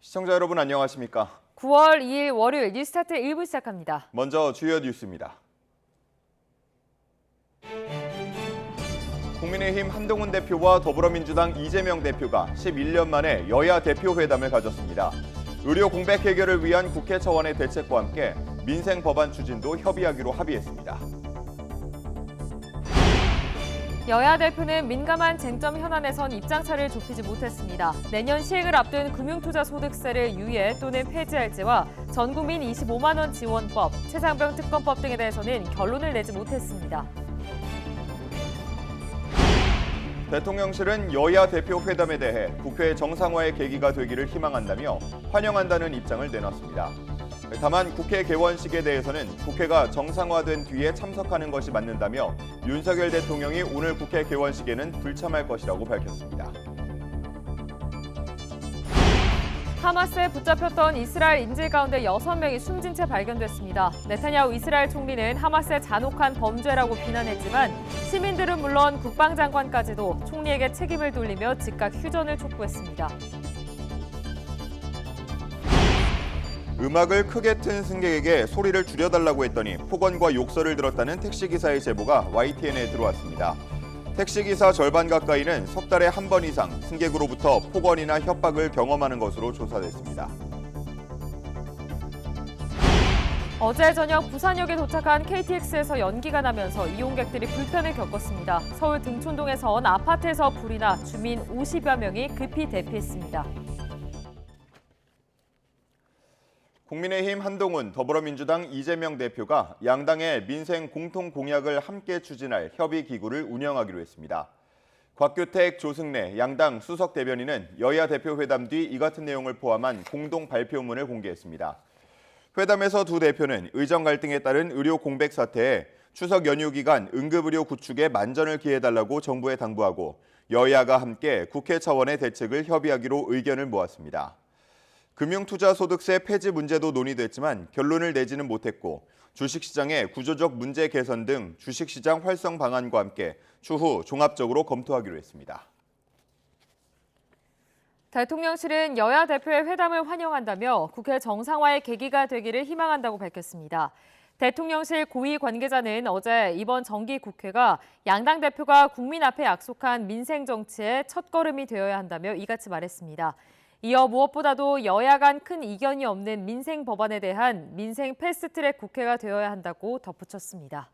시청자 여러분 안녕하십니까? 9월 2일 월요일 뉴스타트 1부 시작합니다. 먼저 주요 뉴스입니다. 국민의힘 한동훈 대표와 더불어민주당 이재명 대표가 11년 만에 여야 대표 회담을 가졌습니다. 의료 공백 해결을 위한 국회 차원의 대책과 함께 민생 법안 추진도 협의하기로 합의했습니다. 여야 대표는 민감한 쟁점 현안에선 입장차를 좁히지 못했습니다. 내년 시행을 앞둔 금융투자소득세를 유예 또는 폐지할지와 전국민 25만 원 지원법, 최상병 특검법 등에 대해서는 결론을 내지 못했습니다. 대통령실은 여야 대표 회담에 대해 국회 정상화의 계기가 되기를 희망한다며 환영한다는 입장을 내놨습니다. 다만 국회 개원식에 대해서는 국회가 정상화된 뒤에 참석하는 것이 맞는다며 윤석열 대통령이 오늘 국회 개원식에는 불참할 것이라고 밝혔습니다. 하마스에 붙잡혔던 이스라엘 인질 가운데 6명이 숨진 채 발견됐습니다. 네타냐후 이스라엘 총리는 하마스의 잔혹한 범죄라고 비난했지만 시민들은 물론 국방장관까지도 총리에게 책임을 돌리며 즉각 휴전을 촉구했습니다. 음악을 크게 튼 승객에게 소리를 줄여달라고 했더니 폭언과 욕설을 들었다는 택시기사의 제보가 YTN에 들어왔습니다. 택시기사 절반 가까이는 석 달에 한 번 이상 승객으로부터 폭언이나 협박을 경험하는 것으로 조사됐습니다. 어제 저녁 부산역에 도착한 KTX에서 연기가 나면서 이용객들이 불편을 겪었습니다. 서울 등촌동에선 아파트에서 불이 나 주민 50여 명이 급히 대피했습니다. 국민의힘 한동훈, 더불어민주당 이재명 대표가 양당의 민생 공통 공약을 함께 추진할 협의기구를 운영하기로 했습니다. 곽규택, 조승래 양당 수석 대변인은 여야 대표 회담 뒤 이 같은 내용을 포함한 공동 발표문을 공개했습니다. 회담에서 두 대표는 의정 갈등에 따른 의료 공백 사태에 추석 연휴 기간 응급의료 구축에 만전을 기해달라고 정부에 당부하고 여야가 함께 국회 차원의 대책을 협의하기로 의견을 모았습니다. 금융투자소득세 폐지 문제도 논의됐지만 결론을 내지는 못했고 주식시장의 구조적 문제 개선 등 주식시장 활성 방안과 함께 추후 종합적으로 검토하기로 했습니다. 대통령실은 여야 대표의 회담을 환영한다며 국회 정상화의 계기가 되기를 희망한다고 밝혔습니다. 대통령실 고위 관계자는 어제 이번 정기 국회가 양당 대표가 국민 앞에 약속한 민생 정치의 첫걸음이 되어야 한다며 이같이 말했습니다. 이어 무엇보다도 여야 간 큰 이견이 없는 민생 법안에 대한 민생 패스트트랙 국회가 되어야 한다고 덧붙였습니다.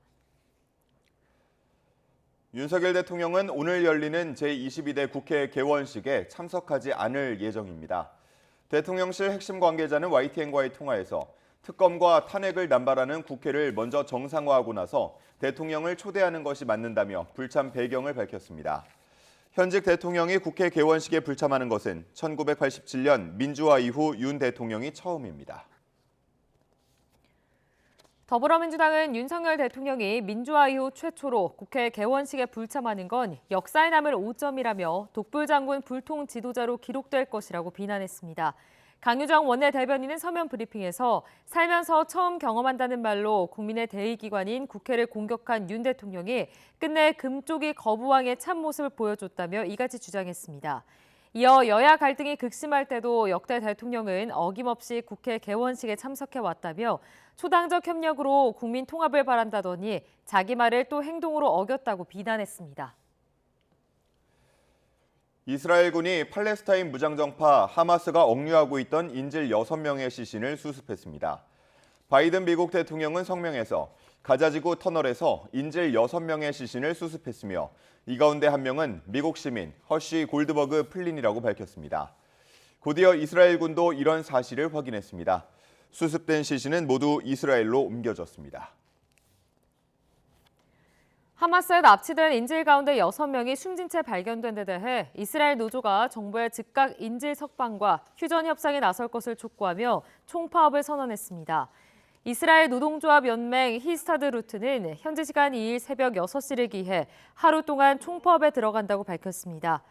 윤석열 대통령은 오늘 열리는 제22대 국회 개원식에 참석하지 않을 예정입니다. 대통령실 핵심 관계자는 YTN과의 통화에서 특검과 탄핵을 남발하는 국회를 먼저 정상화하고 나서 대통령을 초대하는 것이 맞는다며 불참 배경을 밝혔습니다. 현직 대통령이 국회 개원식에 불참하는 것은 1987년 민주화 이후 윤 대통령이 처음입니다. 더불어민주당은 윤석열 대통령이 민주화 이후 최초로 국회 개원식에 불참하는 건 역사에 남을 오점이라며 독불장군 불통 지도자로 기록될 것이라고 비난했습니다. 강유정 원내대변인은 서면 브리핑에서 살면서 처음 경험한다는 말로 국민의 대의기관인 국회를 공격한 윤 대통령이 끝내 금쪽이 거부왕의 참모습을 보여줬다며 이같이 주장했습니다. 이어 여야 갈등이 극심할 때도 역대 대통령은 어김없이 국회 개원식에 참석해왔다며 초당적 협력으로 국민 통합을 바란다더니 자기 말을 또 행동으로 어겼다고 비난했습니다. 이스라엘군이 팔레스타인 무장정파 하마스가 억류하고 있던 인질 6명의 시신을 수습했습니다. 바이든 미국 대통령은 성명에서 가자지구 터널에서 인질 6명의 시신을 수습했으며 이 가운데 한 명은 미국 시민 허쉬 골드버그 플린이라고 밝혔습니다. 곧이어 이스라엘군도 이런 사실을 확인했습니다. 수습된 시신은 모두 이스라엘로 옮겨졌습니다. 하마스에 납치된 인질 가운데 6명이 숨진 채 발견된 데 대해 이스라엘 노조가 정부의 즉각 인질 석방과 휴전 협상에 나설 것을 촉구하며 총파업을 선언했습니다. 이스라엘 노동조합 연맹 히스타드루트는 현지 시간 2일 새벽 6시를 기해 하루 동안 총파업에 들어간다고 밝혔습니다.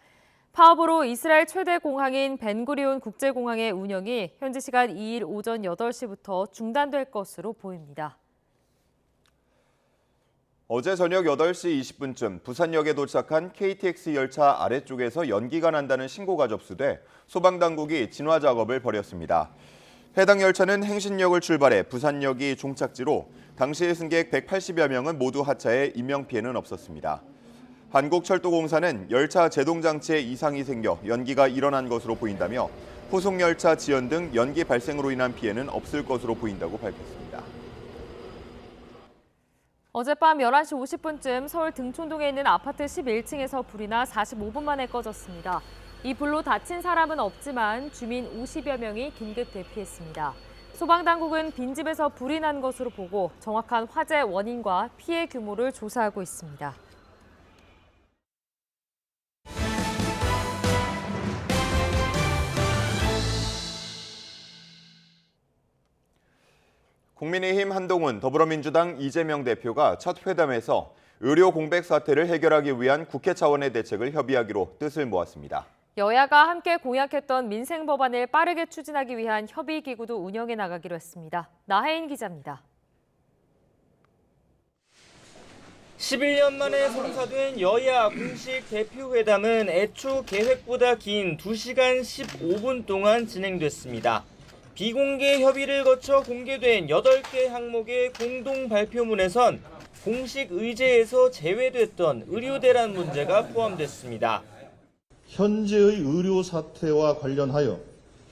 파업으로 이스라엘 최대 공항인 벤구리온 국제공항의 운영이 현지 시간 2일 오전 8시부터 중단될 것으로 보입니다. 어제 저녁 8시 20분쯤 부산역에 도착한 KTX 열차 아래쪽에서 연기가 난다는 신고가 접수돼 소방당국이 진화 작업을 벌였습니다. 해당 열차는 행신역을 출발해 부산역이 종착지로 당시 승객 180여 명은 모두 하차해 인명피해는 없었습니다. 한국철도공사는 열차 제동장치에 이상이 생겨 연기가 일어난 것으로 보인다며 후속열차 지연 등 연기 발생으로 인한 피해는 없을 것으로 보인다고 밝혔습니다. 어젯밤 11시 50분쯤 서울 등촌동에 있는 아파트 11층에서 불이 나 45분 만에 꺼졌습니다. 이 불로 다친 사람은 없지만 주민 50여 명이 긴급 대피했습니다. 소방당국은 빈집에서 불이 난 것으로 보고 정확한 화재 원인과 피해 규모를 조사하고 있습니다. 국민의힘 한동훈, 더불어민주당 이재명 대표가 첫 회담에서 의료 공백 사태를 해결하기 위한 국회 차원의 대책을 협의하기로 뜻을 모았습니다. 여야가 함께 공약했던 민생 법안을 빠르게 추진하기 위한 협의기구도 운영해 나가기로 했습니다. 나혜인 기자입니다. 11년 만에 성사된 여야 공식 대표회담은 애초 계획보다 긴 2시간 15분 동안 진행됐습니다. 비공개 협의를 거쳐 공개된 8개 항목의 공동 발표문에선 공식 의제에서 제외됐던 의료 대란 문제가 포함됐습니다. 현재의 의료 사태와 관련하여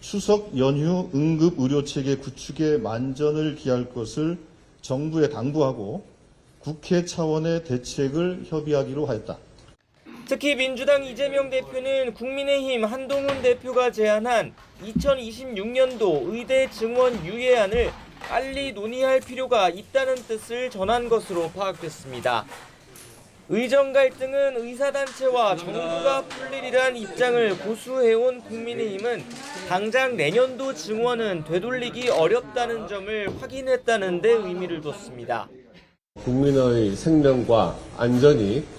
추석 연휴 응급 의료 체계 구축에 만전을 기할 것을 정부에 당부하고 국회 차원의 대책을 협의하기로 하였다. 특히 민주당 이재명 대표는 국민의힘 한동훈 대표가 제안한 2026년도 의대 증원 유예안을 빨리 논의할 필요가 있다는 뜻을 전한 것으로 파악됐습니다. 의정 갈등은 의사단체와 정부가 풀리리란 입장을 고수해온 국민의힘은 당장 내년도 증원은 되돌리기 어렵다는 점을 확인했다는 데 의미를 뒀습니다. 국민의 생명과 안전이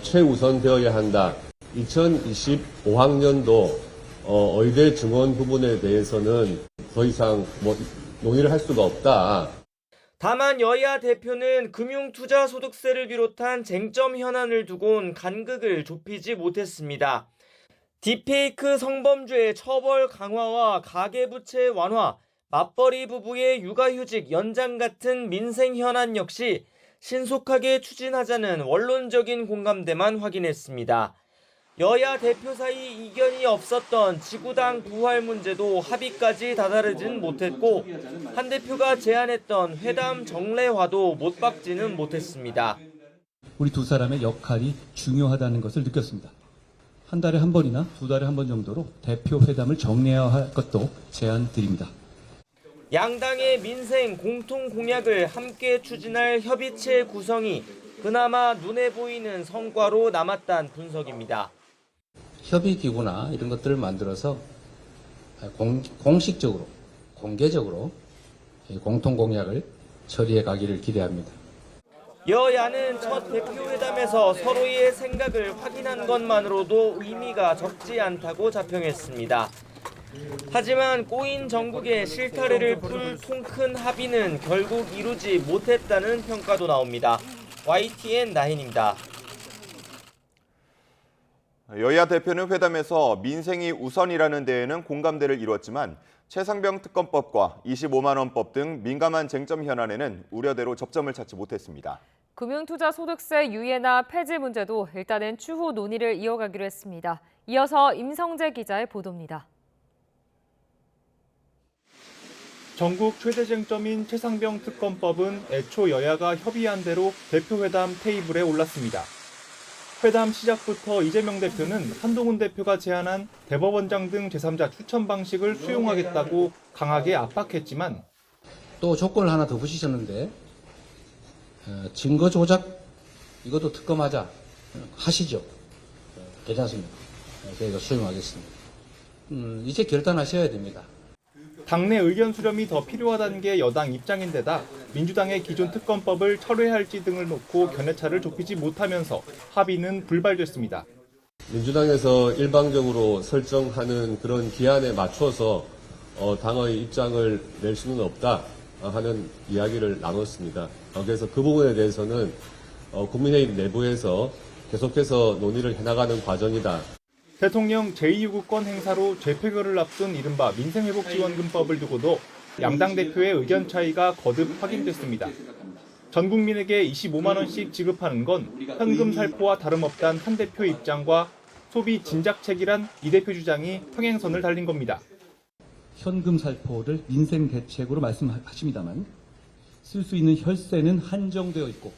최우선되어야 한다. 2025학년도 의대 증원 부분에 대해서는 더 이상 논의를 할 수가 없다. 다만 여야 대표는 금융투자소득세를 비롯한 쟁점 현안을 두곤 간극을 좁히지 못했습니다. 딥페이크 성범죄 처벌 강화와 가계부채 완화, 맞벌이 부부의 육아휴직 연장 같은 민생 현안 역시 신속하게 추진하자는 원론적인 공감대만 확인했습니다. 여야 대표 사이 이견이 없었던 지구당 부활 문제도 합의까지 다다르진 못했고 한 대표가 제안했던 회담 정례화도 못 박지는 못했습니다. 우리 두 사람의 역할이 중요하다는 것을 느꼈습니다. 한 달에 한 번이나 두 달에 한 번 정도로 대표 회담을 정례화할 것도 제안드립니다. 양당의 민생 공통 공약을 함께 추진할 협의체 구성이 그나마 눈에 보이는 성과로 남았다는 분석입니다. 협의기구나 이런 것들을 만들어서 공식적으로, 공개적으로 공통 공약을 처리해 가기를 기대합니다. 여야는 첫 대표회담에서 서로의 생각을 확인한 것만으로도 의미가 적지 않다고 자평했습니다. 하지만 꼬인 정국의 실타래를 풀 통 큰 합의는 결국 이루지 못했다는 평가도 나옵니다. YTN 나혜인입니다. 여야 대표는 회담에서 민생이 우선이라는 데에는 공감대를 이뤘지만 최상병 특검법과 25만 원법 등 민감한 쟁점 현안에는 우려대로 접점을 찾지 못했습니다. 금융투자소득세 유예나 폐지 문제도 일단은 추후 논의를 이어가기로 했습니다. 이어서 임성재 기자의 보도입니다. 전국 최대 쟁점인 최상병 특검법은 애초 여야가 합의한 대로 대표회담 테이블에 올랐습니다. 회담 시작부터 이재명 대표는 한동훈 대표가 제안한 대법원장 등 제3자 추천 방식을 수용하겠다고 강하게 압박했지만 또 조건을 하나 더 붙이셨는데 증거 조작 이것도 특검하자 하시죠. 괜찮습니다. 저희가 수용하겠습니다. 이제 결단하셔야 됩니다. 당내 의견 수렴이 더 필요하다는 게 여당 입장인데다 민주당의 기존 특검법을 철회할지 등을 놓고 견해차를 좁히지 못하면서 합의는 불발됐습니다. 민주당에서 일방적으로 설정하는 그런 기한에 맞춰서 당의 입장을 낼 수는 없다 하는 이야기를 나눴습니다. 그래서 그 부분에 대해서는 국민의힘 내부에서 계속해서 논의를 해나가는 과정이다. 대통령 제2요구권 행사로 재표결을 앞둔 이른바 민생회복지원금법을 두고도 양당 대표의 의견 차이가 거듭 확인됐습니다. 전 국민에게 25만 원씩 지급하는 건 현금 살포와 다름없다는 한 대표 입장과 소비 진작책이란 이 대표 주장이 평행선을 달린 겁니다. 현금 살포를 민생 대책으로 말씀하십니다만 쓸 수 있는 혈세는 한정되어 있고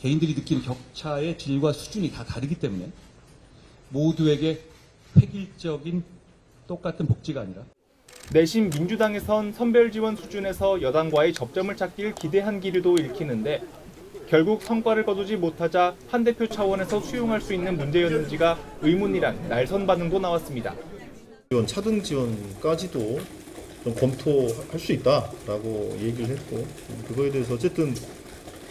개인들이 느끼는 격차의 질과 수준이 다 다르기 때문에 모두에게 획일적인 똑같은 복지가 아니라 내심 민주당에선 선별 지원 수준에서 여당과의 접점을 찾길 기대한 기류도 읽히는데 결국 성과를 거두지 못하자 한 대표 차원에서 수용할 수 있는 문제였는지가 의문이란 날선 반응도 나왔습니다. 차등 지원까지도 좀 검토할 수 있다라고 얘기를 했고 그거에 대해서 어쨌든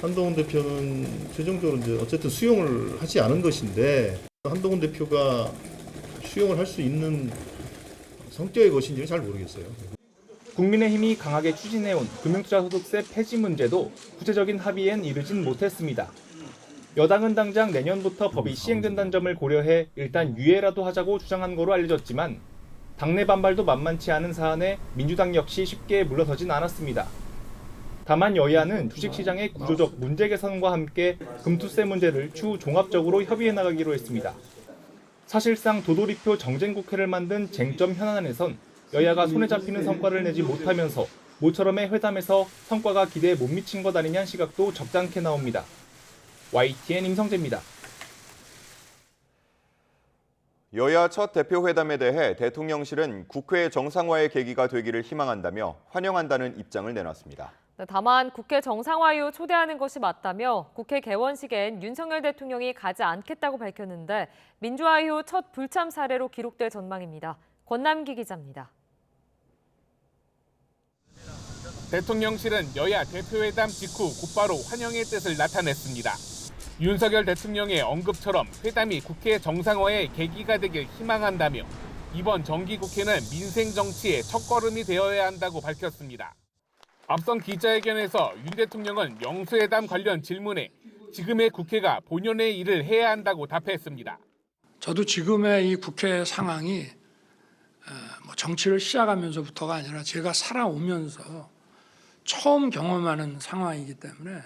한동훈 대표는 최종적으로 이제 어쨌든 수용을 하지 않은 것인데 한동훈 대표가 수용을 할 수 있는 성격의 것인지는 잘 모르겠어요. 국민의힘이 강하게 추진해온 금융투자소득세 폐지 문제도 구체적인 합의엔 이르진 못했습니다. 여당은 당장 내년부터 법이 시행된다는 점을 고려해 일단 유예라도 하자고 주장한 거로 알려졌지만 당내 반발도 만만치 않은 사안에 민주당 역시 쉽게 물러서진 않았습니다. 다만 여야는 주식시장의 구조적 문제 개선과 함께 금투세 문제를 추후 종합적으로 협의해 나가기로 했습니다. 사실상 도돌이표 정쟁국회를 만든 쟁점 현안에선 여야가 손에 잡히는 성과를 내지 못하면서 모처럼의 회담에서 성과가 기대에 못 미친 것 아니냐는 시각도 적잖게 나옵니다. YTN 임성재입니다. 여야 첫 대표회담에 대해 대통령실은 국회 정상화의 계기가 되기를 희망한다며 환영한다는 입장을 내놨습니다. 다만 국회 정상화 이후 초대하는 것이 맞다며 국회 개원식엔 윤석열 대통령이 가지 않겠다고 밝혔는데 민주화 이후 첫 불참 사례로 기록될 전망입니다. 권남기 기자입니다. 대통령실은 여야 대표회담 직후 곧바로 환영의 뜻을 나타냈습니다. 윤석열 대통령의 언급처럼 회담이 국회 정상화의 계기가 되길 희망한다며 이번 정기국회는 민생 정치의 첫걸음이 되어야 한다고 밝혔습니다. 앞선 기자회견에서 윤 대통령은 영수회담 관련 질문에 지금의 국회가 본연의 일을 해야 한다고 답했습니다. 저도 지금의 이 국회 상황이 정치를 시작하면서부터가 아니라 제가 살아오면서 처음 경험하는 상황이기 때문에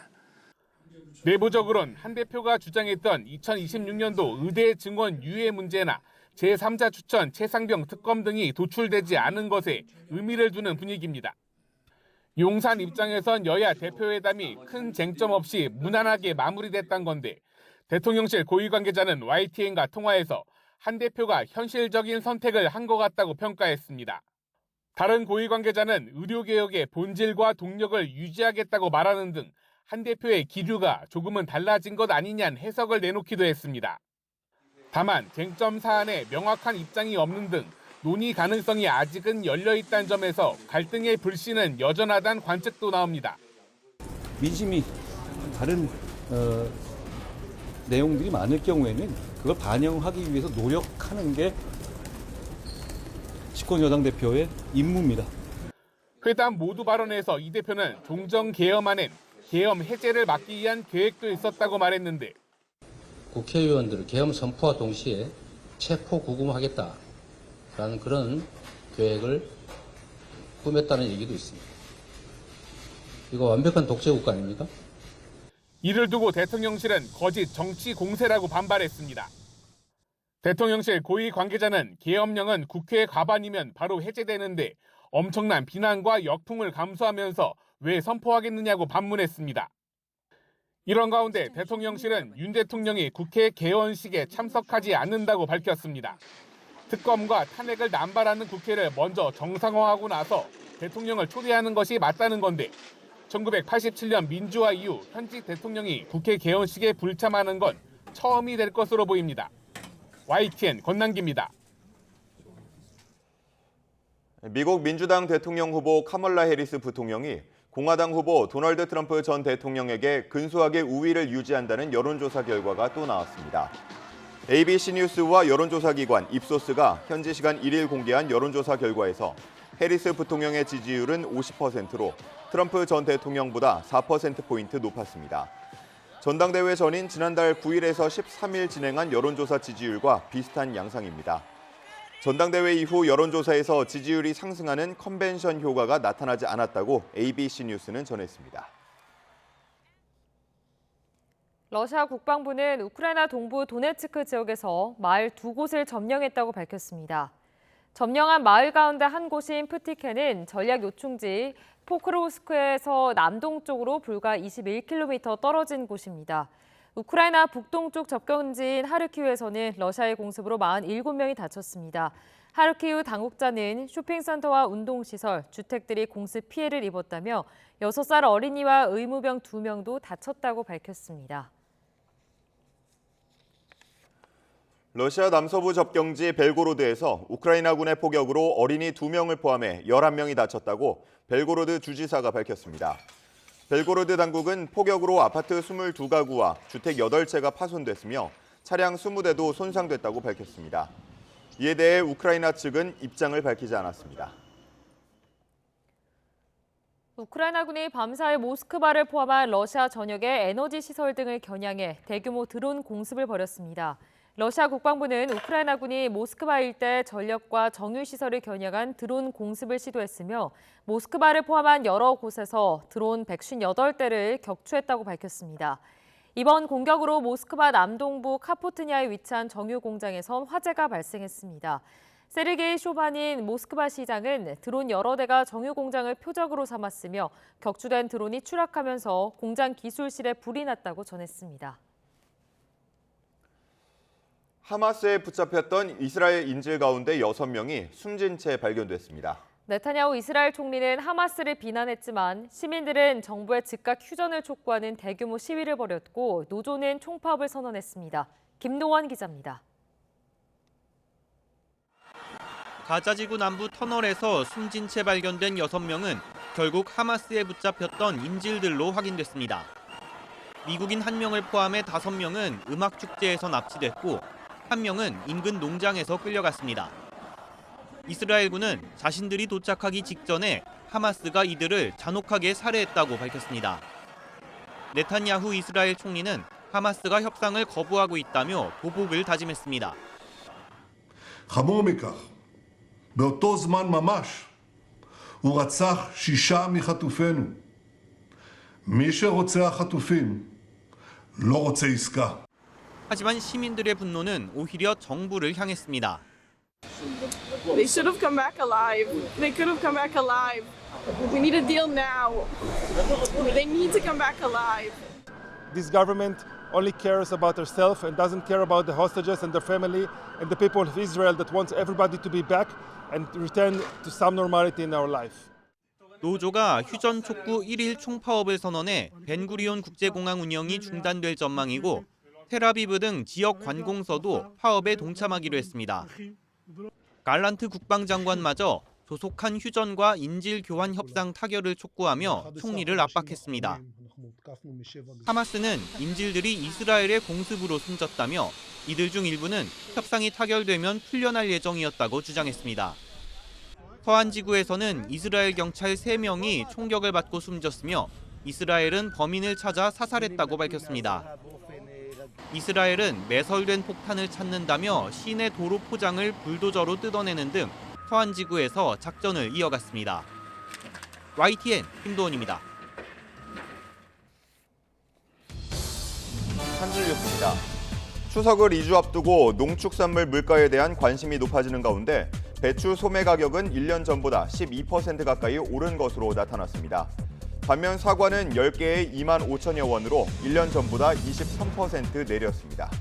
내부적으론 한 대표가 주장했던 2026년도 의대 증원 유예 문제나 제3자 추천 최상병 특검 등이 도출되지 않은 것에 의미를 두는 분위기입니다. 용산 입장에선 여야 대표회담이 큰 쟁점 없이 무난하게 마무리됐단 건데 대통령실 고위 관계자는 YTN과 통화에서 한 대표가 현실적인 선택을 한 것 같다고 평가했습니다. 다른 고위 관계자는 의료개혁의 본질과 동력을 유지하겠다고 말하는 등 한 대표의 기류가 조금은 달라진 것 아니냐는 해석을 내놓기도 했습니다. 다만 쟁점 사안에 명확한 입장이 없는 등 논의 가능성이 아직은 열려있다는 점에서 갈등의 불씨는 여전하다는 관측도 나옵니다. 민심이 다른 내용들이 많을 경우에는 그걸 반영하기 위해서 노력하는 게 집권 여당 대표의 임무입니다. 회담 모두 발언에서 이 대표는 종정 개엄안엔 계엄 해제를 막기 위한 계획도 있었다고 말했는데 국회의원들을 계엄 선포와 동시에 체포 구금하겠다라는 그런 계획을 꾸몄다는 얘기도 있습니다. 이거 완벽한 독재 국가 아닙니까? 이를 두고 대통령실은 거짓 정치 공세라고 반발했습니다. 대통령실 고위 관계자는 계엄령은 국회 과반이면 바로 해제되는데 엄청난 비난과 역풍을 감수하면서 왜 선포하겠느냐고 반문했습니다. 이런 가운데 대통령실은 윤 대통령이 국회 개원식에 참석하지 않는다고 밝혔습니다. 특검과 탄핵을 남발하는 국회를 먼저 정상화하고 나서 대통령을 초대하는 것이 맞다는 건데 1987년 민주화 이후 현직 대통령이 국회 개원식에 불참하는 건 처음이 될 것으로 보입니다. YTN 권남기입니다. 미국 민주당 대통령 후보 카멀라 해리스 부통령이 공화당 후보 도널드 트럼프 전 대통령에게 근소하게 우위를 유지한다는 여론조사 결과가 또 나왔습니다. ABC 뉴스와 여론조사기관 입소스가 현지 시간 1일 공개한 여론조사 결과에서 해리스 부통령의 지지율은 50%로 트럼프 전 대통령보다 4%포인트 높았습니다. 전당대회 전인 지난달 9일에서 13일 진행한 여론조사 지지율과 비슷한 양상입니다. 전당대회 이후 여론조사에서 지지율이 상승하는 컨벤션 효과가 나타나지 않았다고 ABC 뉴스는 전했습니다. 러시아 국방부는 우크라이나 동부 도네츠크 지역에서 마을 2곳을 점령했다고 밝혔습니다. 점령한 마을 가운데 한 곳인 프티케는 전략 요충지 포크로우스크에서 남동쪽으로 불과 21km 떨어진 곳입니다. 우크라이나 북동쪽 접경지인 하르키우에서는 러시아의 공습으로 47명이 다쳤습니다. 하르키우 당국자는 쇼핑센터와 운동시설, 주택들이 공습 피해를 입었다며 6살 어린이와 의무병 2명도 다쳤다고 밝혔습니다. 러시아 남서부 접경지 벨고로드에서 우크라이나군의 포격으로 어린이 2명을 포함해 11명이 다쳤다고 벨고로드 주지사가 밝혔습니다. 벨고로드 당국은 포격으로 아파트 22가구와 주택 8채가 파손됐으며 차량 20대도 손상됐다고 밝혔습니다. 이에 대해 우크라이나 측은 입장을 밝히지 않았습니다. 우크라이나군이 밤사이 모스크바를 포함한 러시아 전역의 에너지 시설 등을 겨냥해 대규모 드론 공습을 벌였습니다. 러시아 국방부는 우크라이나군이 모스크바 일대 전력과 정유시설을 겨냥한 드론 공습을 시도했으며 모스크바를 포함한 여러 곳에서 드론 158대를 격추했다고 밝혔습니다. 이번 공격으로 모스크바 남동부 카포트냐에 위치한 정유 공장에선 화재가 발생했습니다. 세르게이 쇼바닌 모스크바 시장은 드론 여러 대가 정유 공장을 표적으로 삼았으며 격추된 드론이 추락하면서 공장 기술실에 불이 났다고 전했습니다. 하마스에 붙잡혔던 이스라엘 인질 가운데 6명이 숨진 채 발견됐습니다. 네타냐후 이스라엘 총리는 하마스를 비난했지만 시민들은 정부의 즉각 휴전을 촉구하는 대규모 시위를 벌였고 노조는 총파업을 선언했습니다. 김노원 기자입니다. 가자지구 남부 터널에서 숨진 채 발견된 6명은 결국 하마스에 붙잡혔던 인질들로 확인됐습니다. 미국인 1명을 포함해 5명은 음악축제에서 납치됐고 1명은 인근 농장에서 끌려갔습니다. 이스라엘군은 자신들이 도착하기 직전에 하마스가 이들을 잔혹하게 살해했다고 밝혔습니다. 네타냐후 이스라엘 총리는 하마스가 협상을 거부하고 있다며 보복을 다짐했습니다. חמור מכך, באותו זמן ממש הוא רצח 6 מחטופינו. מי שרוצח חטופים לא רוצה עסקה. 하지만 시민들의 분노는 오히려 정부를 향했습니다. They should have come back alive. They could have come back alive. We need a deal now. They need to come back alive. This government only cares about herself and doesn't care about the hostages and their family and the people of Israel that wants everybody to be back and return to some normality in our life. 노조가 휴전 촉구 1일 총파업을 선언해 벤구리온 국제공항 운영이 중단될 전망이고 텔아비브 등 지역 관공서도 파업에 동참하기로 했습니다. 갈란트 국방장관마저 조속한 휴전과 인질 교환 협상 타결을 촉구하며 총리를 압박했습니다. 하마스는 인질들이 이스라엘의 공습으로 숨졌다며 이들 중 일부는 협상이 타결되면 풀려날 예정이었다고 주장했습니다. 서한 지구에서는 이스라엘 경찰 3명이 총격을 받고 숨졌으며 이스라엘은 범인을 찾아 사살했다고 밝혔습니다. 이스라엘은 매설된 폭탄을 찾는다며 시내 도로 포장을 불도저로 뜯어내는 등 서한 지구에서 작전을 이어갔습니다. YTN 김도원입니다. 한 줄 뉴스입니다. 추석을 2주 앞두고 농축산물 물가에 대한 관심이 높아지는 가운데 배추 소매 가격은 1년 전보다 12% 가까이 오른 것으로 나타났습니다. 반면 사과는 10개에 2만 5천여 원으로 1년 전보다 23% 내렸습니다.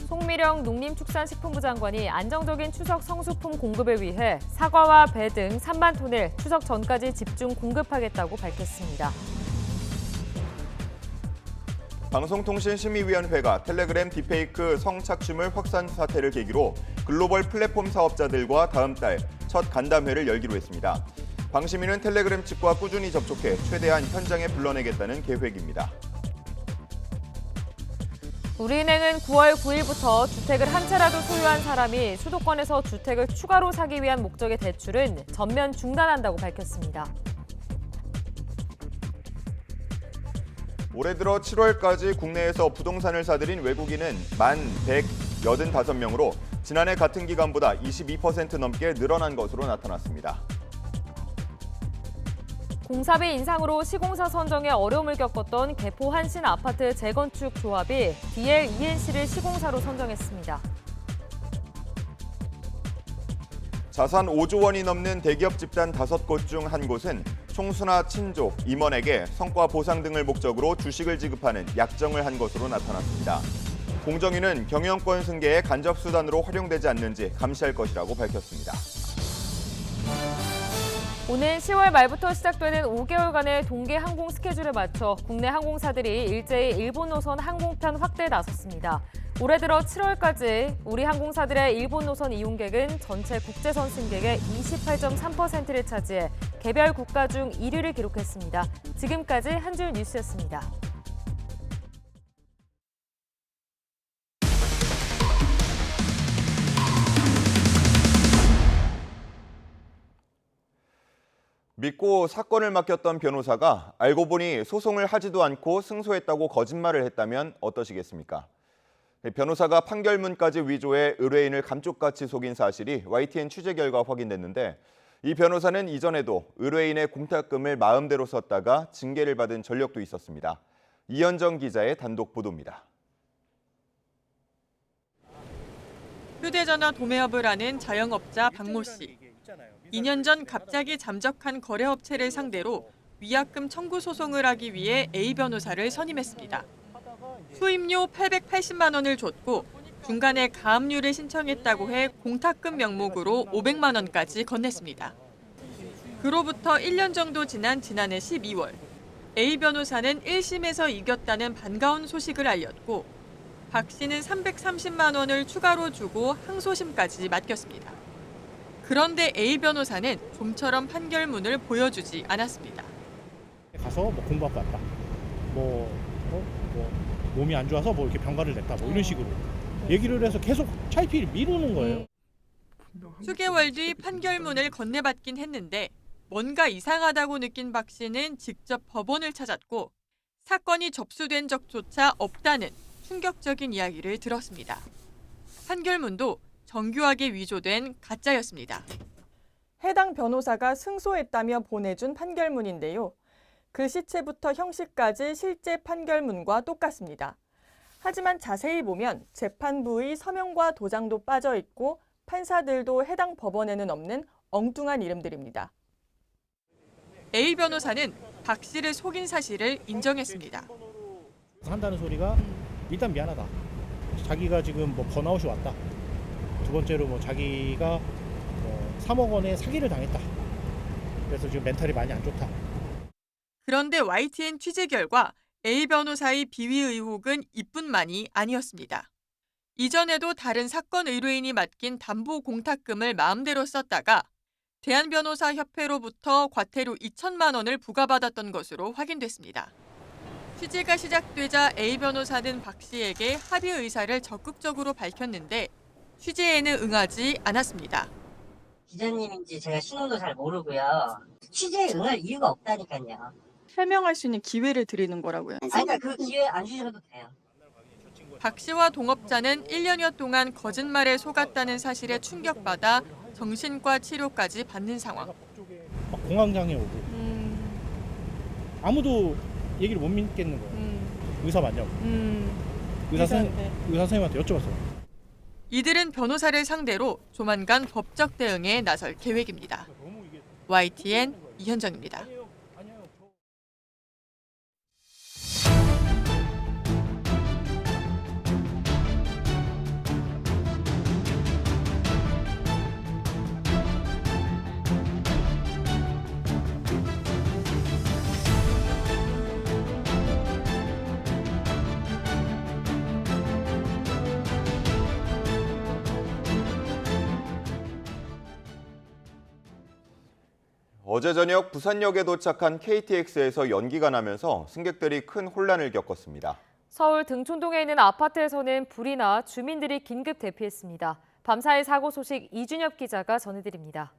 송미령 농림축산식품부 장관이 안정적인 추석 성수품 공급을 위해 사과와 배 등 3만 톤을 추석 전까지 집중 공급하겠다고 밝혔습니다. 방송통신심의위원회가 텔레그램 딥페이크 성착취물 확산 사태를 계기로 글로벌 플랫폼 사업자들과 다음 달 첫 간담회를 열기로 했습니다. 방심위는 텔레그램 측과 꾸준히 접촉해 최대한 현장에 불러내겠다는 계획입니다. 우리은행은 9월 9일부터 주택을 한 채라도 소유한 사람이 수도권에서 주택을 추가로 사기 위한 목적의 대출은 전면 중단한다고 밝혔습니다. 올해 들어 7월까지 국내에서 부동산을 사들인 외국인은 1,185명으로 지난해 같은 기간보다 22% 넘게 늘어난 것으로 나타났습니다. 공사비 인상으로 시공사 선정에 어려움을 겪었던 개포 한신 아파트 재건축 조합이 DL-ENC를 시공사로 선정했습니다. 자산 5조 원이 넘는 대기업 집단 5곳 중 한 곳은 총수나 친족, 임원에게 성과 보상 등을 목적으로 주식을 지급하는 약정을 한 것으로 나타났습니다. 공정위는 경영권 승계에 간접 수단으로 활용되지 않는지 감시할 것이라고 밝혔습니다. 오는 10월 말부터 시작되는 5개월간의 동계 항공 스케줄에 맞춰 국내 항공사들이 일제히 일본 노선 항공편 확대에 나섰습니다. 올해 들어 7월까지 우리 항공사들의 일본 노선 이용객은 전체 국제선 승객의 28.3%를 차지해 개별 국가 중 1위를 기록했습니다. 지금까지 한 줄 뉴스였습니다. 믿고 사건을 맡겼던 변호사가 알고 보니 소송을 하지도 않고 승소했다고 거짓말을 했다면 어떠시겠습니까? 변호사가 판결문까지 위조해 의뢰인을 감쪽같이 속인 사실이 YTN 취재 결과 확인됐는데 이 변호사는 이전에도 의뢰인의 공탁금을 마음대로 썼다가 징계를 받은 전력도 있었습니다. 이현정 기자의 단독 보도입니다. 휴대전화 도매업을 하는 자영업자 박모 씨. 2년 전 갑자기 잠적한 거래업체를 상대로 위약금 청구 소송을 하기 위해 A 변호사를 선임했습니다. 수임료 880만 원을 줬고 중간에 가압류를 신청했다고 해 공탁금 명목으로 500만 원까지 건넸습니다. 그로부터 1년 정도 지난 지난해 12월, A 변호사는 1심에서 이겼다는 반가운 소식을 알렸고 박 씨는 330만 원을 추가로 주고 항소심까지 맡겼습니다. 그런데 A 변호사는 좀처럼 판결문을 보여주지 않았습니다. 가서 뭐 공부하고 왔다. 몸이 안 좋아서 뭐 이렇게 병가를 냈다. 뭐 이런 식으로 얘기를 해서 계속 차이피를 미루는 거예요. 수개월 뒤 판결문을 건네받긴 했는데 뭔가 이상하다고 느낀 박 씨는 직접 법원을 찾았고 사건이 접수된 적조차 없다는 충격적인 이야기를 들었습니다. 판결문도 정교하게 위조된 가짜였습니다. 해당 변호사가 승소했다며 보내준 판결문인데요. 글씨체부터 형식까지 실제 판결문과 똑같습니다. 하지만 자세히 보면 재판부의 서명과 도장도 빠져 있고 판사들도 해당 법원에는 없는 엉뚱한 이름들입니다. A 변호사는 박 씨를 속인 사실을 인정했습니다. 한다는 소리가 일단 미안하다. 자기가 지금 뭐 번아웃이 왔다. 두 번째로 뭐 자기가 3억 원의 사기를 당했다. 그래서 지금 멘탈이 많이 안 좋다. 그런데 YTN 취재 결과 A 변호사의 비위 의혹은 이뿐만이 아니었습니다. 이전에도 다른 사건 의뢰인이 맡긴 담보 공탁금을 마음대로 썼다가 대한변호사협회로부터 과태료 2천만 원을 부과받았던 것으로 확인됐습니다. 취재가 시작되자 A 변호사는 박 씨에게 합의 의사를 적극적으로 밝혔는데 취재에는 응하지 않았습니다. 기자님인지 제가 신원도 잘 모르고요. 취재에 응할 이유가 없다니까요. 설명할 수 있는 기회를 드리는 거라고요. 아니, 그러니까 그 기회 안 주셔도 돼요. 박 씨와 동업자는 1년여 동안 거짓말에 속았다는 사실에 충격받아 정신과 치료까지 받는 상황. 막 공황장애 오고 아무도 얘기를 못 믿겠는 거예요. 의사 맞냐고. 의사 선생님한테 여쭤봤어요. 이들은 변호사를 상대로 조만간 법적 대응에 나설 계획입니다. YTN 이현정입니다. 어제 저녁 부산역에 도착한 KTX에서 연기가 나면서 승객들이 큰 혼란을 겪었습니다. 서울 등촌동에 있는 아파트에서는 불이 나 주민들이 긴급 대피했습니다. 밤사이 사고 소식 이준엽 기자가 전해드립니다.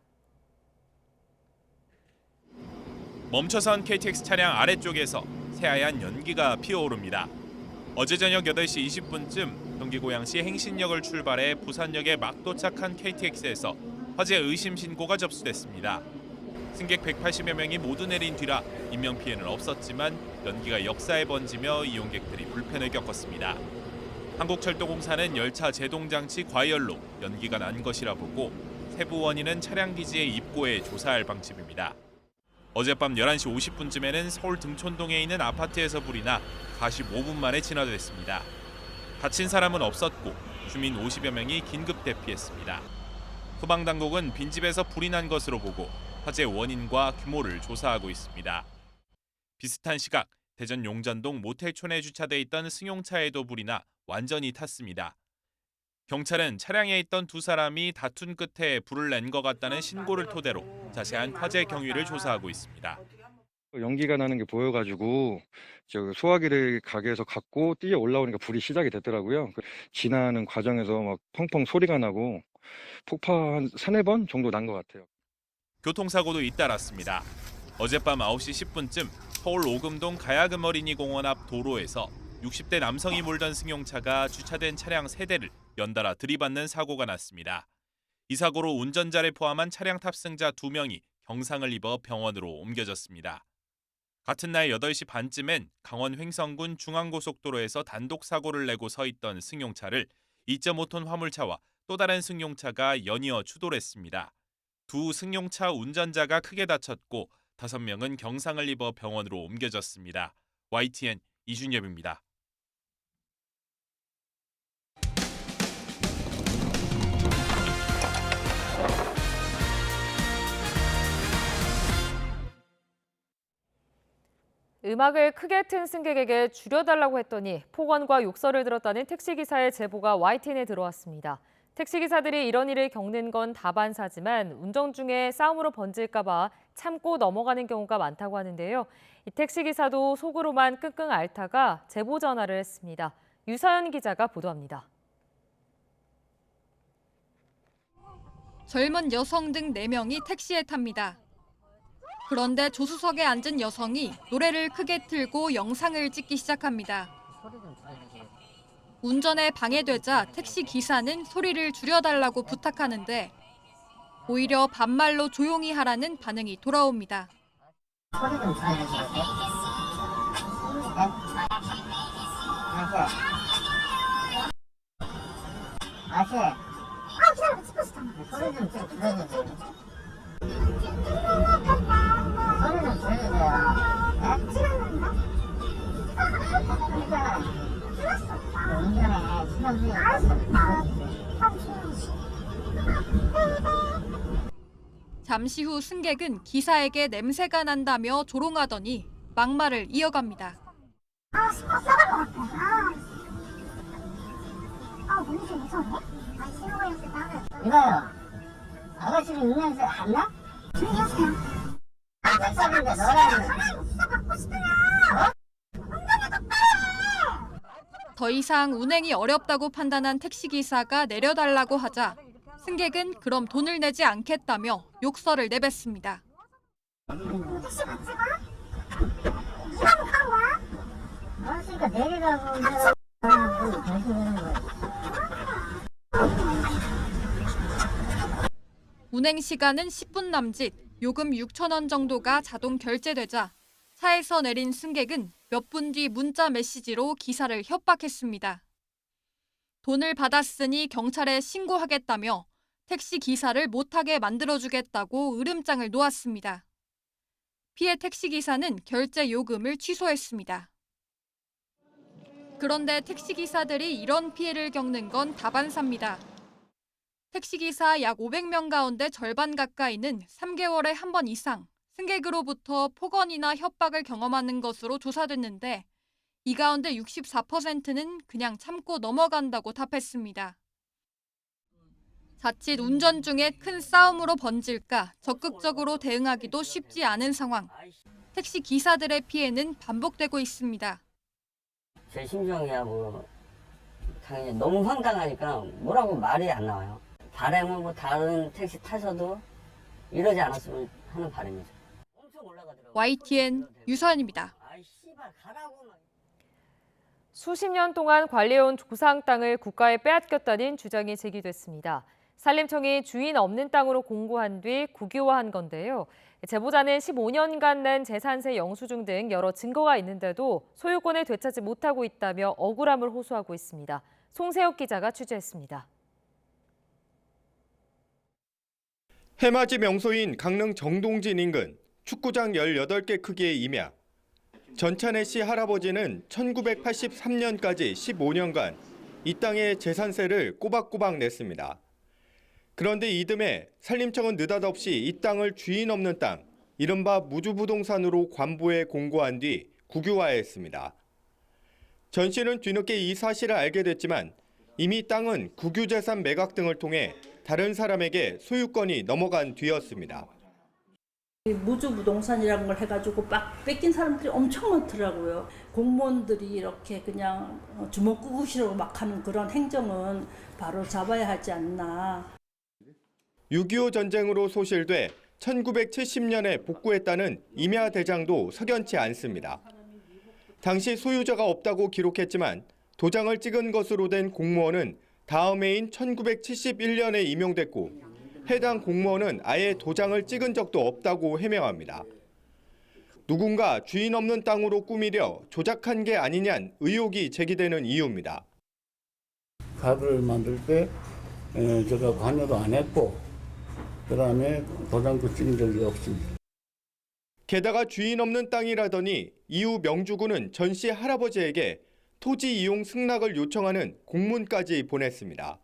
멈춰선 KTX 차량 아래쪽에서 새하얀 연기가 피어오릅니다. 어제 저녁 8시 20분쯤 경기 고양시 행신역을 출발해 부산역에 막 도착한 KTX에서 화재 의심 신고가 접수됐습니다. 승객 180여 명이 모두 내린 뒤라 인명피해는 없었지만 연기가 역사에 번지며 이용객들이 불편을 겪었습니다. 한국철도공사는 열차 제동장치 과열로 연기가 난 것이라 보고 세부 원인은 차량 기지에 입고해 조사할 방침입니다. 어젯밤 11시 50분쯤에는 서울 등촌동에 있는 아파트에서 불이 나 45분 만에 진화됐습니다. 다친 사람은 없었고 주민 50여 명이 긴급 대피했습니다. 소방당국은 빈집에서 불이 난 것으로 보고 화재 원인과 규모를 조사하고 있습니다. 비슷한 시각 대전 용전동 모텔촌에 주차돼 있던 승용차에도 불이 나 완전히 탔습니다. 경찰은 차량에 있던 두 사람이 다툰 끝에 불을 낸 것 같다는 신고를 토대로 자세한 화재 경위를 조사하고 있습니다. 연기가 나는 게 보여가지고 소화기를 가게에서 갖고 뛰어 올라오니까 불이 시작이 됐더라고요. 지나는 과정에서 막 펑펑 소리가 나고 폭파 한 3-4번 정도 난 것 같아요. 교통사고도 잇따랐습니다. 어젯밤 9시 10분쯤 서울 오금동 가야금 어린이 공원 앞 도로에서 60대 남성이 몰던 승용차가 주차된 차량 3대를 연달아 들이받는 사고가 났습니다. 이 사고로 운전자를 포함한 차량 탑승자 2명이 경상을 입어 병원으로 옮겨졌습니다. 같은 날 8시 반쯤엔 강원 횡성군 중앙고속도로에서 단독 사고를 내고 서 있던 승용차를 2.5톤 화물차와 또 다른 승용차가 연이어 추돌했습니다. 두 승용차 운전자가 크게 다쳤고 5명은 경상을 입어 병원으로 옮겨졌습니다. YTN 이준엽입니다. 음악을 크게 튼 승객에게 줄여달라고 했더니 폭언과 욕설을 들었다는 택시기사의 제보가 YTN에 들어왔습니다. 택시기사들이 이런 일을 겪는 건 다반사지만 운전 중에 싸움으로 번질까 봐 참고 넘어가는 경우가 많다고 하는데요. 이 택시기사도 속으로만 끙끙 앓다가 제보 전화를 했습니다. 유서연 기자가 보도합니다. 젊은 여성 등 4명이 택시에 탑니다. 그런데 조수석에 앉은 여성이 노래를 크게 틀고 영상을 찍기 시작합니다. 운전에 방해되자 택시 기사는 소리를 줄여달라고 부탁하는데 오히려 반말로 조용히 하라는 반응이 돌아옵니다. 소리 좀 줄여주세요. 아씨. 기다려, 찍고 있어. 소리 좀 줄여주세요. 소리 좀 줄여주세요. 잠시 후 승객은 기사에게 냄새가 난다며 조롱하더니 막말을 이어갑니다. 냄새 이상해? 이거요. 아가씨는 이 냄새 안 나? 주세요. 아가씨인데 너라는. 받고 싶어요. 더 이상 운행이 어렵다고 판단한 택시기사가 내려달라고 하자 승객은 그럼 돈을 내지 않겠다며 욕설을 내뱉습니다. 택시 같이 가? 이라고 간 거야? 알았으니까 내리라고 내가 운행 시간은 10분 남짓, 요금 6,000원 정도가 자동 결제되자 차에서 내린 승객은 몇 분 뒤 문자 메시지로 기사를 협박했습니다. 돈을 받았으니 경찰에 신고하겠다며 택시 기사를 못하게 만들어주겠다고 으름장을 놓았습니다. 피해 택시기사는 결제 요금을 취소했습니다. 그런데 택시기사들이 이런 피해를 겪는 건 다반사입니다. 택시기사 약 500명 가운데 절반 가까이는 3개월에 한 번 이상 승객으로부터 폭언이나 협박을 경험하는 것으로 조사됐는데 이 가운데 64%는 그냥 참고 넘어간다고 답했습니다. 자칫 운전 중에 큰 싸움으로 번질까 적극적으로 대응하기도 쉽지 않은 상황. 택시 기사들의 피해는 반복되고 있습니다. 제 심정이야 당연히 너무 황당하니까 뭐라고 말이 안 나와요. 바람은 다른 택시 타셔도 이러지 않았으면 하는 바람이죠. YTN 유서연입니다. 수십 년 동안 관리해온 조상 땅을 국가에 빼앗겼다는 주장이 제기됐습니다. 산림청이 주인 없는 땅으로 공고한 뒤 국유화한 건데요. 제보자는 15년간 낸 재산세 영수증 등 여러 증거가 있는데도 소유권을 되찾지 못하고 있다며 억울함을 호소하고 있습니다. 송세혁 기자가 취재했습니다. 해맞이 명소인 강릉 정동진 인근 축구장 18개 크기의 임야. 전찬혜 씨 할아버지는 1983년까지 15년간 이 땅에 재산세를 꼬박꼬박 냈습니다. 그런데 이듬해 산림청은 느닷없이 이 땅을 주인 없는 땅, 이른바 무주부동산으로 관부에 공고한 뒤 국유화했습니다. 전 씨는 뒤늦게 이 사실을 알게 됐지만 이미 땅은 국유재산 매각 등을 통해 다른 사람에게 소유권이 넘어간 뒤였습니다. 무주부동산이라는 걸 해가지고 막 뺏긴 사람들이 엄청 많더라고요. 공무원들이 이렇게 그냥 주먹구구시로 막 하는 그런 행정은 바로 잡아야 하지 않나. 6.25 전쟁으로 소실돼 1970년에 복구했다는 임야 대장도 석연치 않습니다. 당시 소유자가 없다고 기록했지만 도장을 찍은 것으로 된 공무원은 다음 해인 1971년에 임용됐고 해당 공무원은 아예 도장을 찍은 적도 없다고 해명합니다. 누군가 주인 없는 땅으로 꾸미려 조작한 게 아니냐는 의혹이 제기되는 이유입니다. 카드를 만들 때 제가 관여도 안 했고 그다음에 도장도 찍은 적이 없습니다. 게다가 주인 없는 땅이라더니 이후 명주군은 전 씨 할아버지에게 토지 이용 승낙을 요청하는 공문까지 보냈습니다.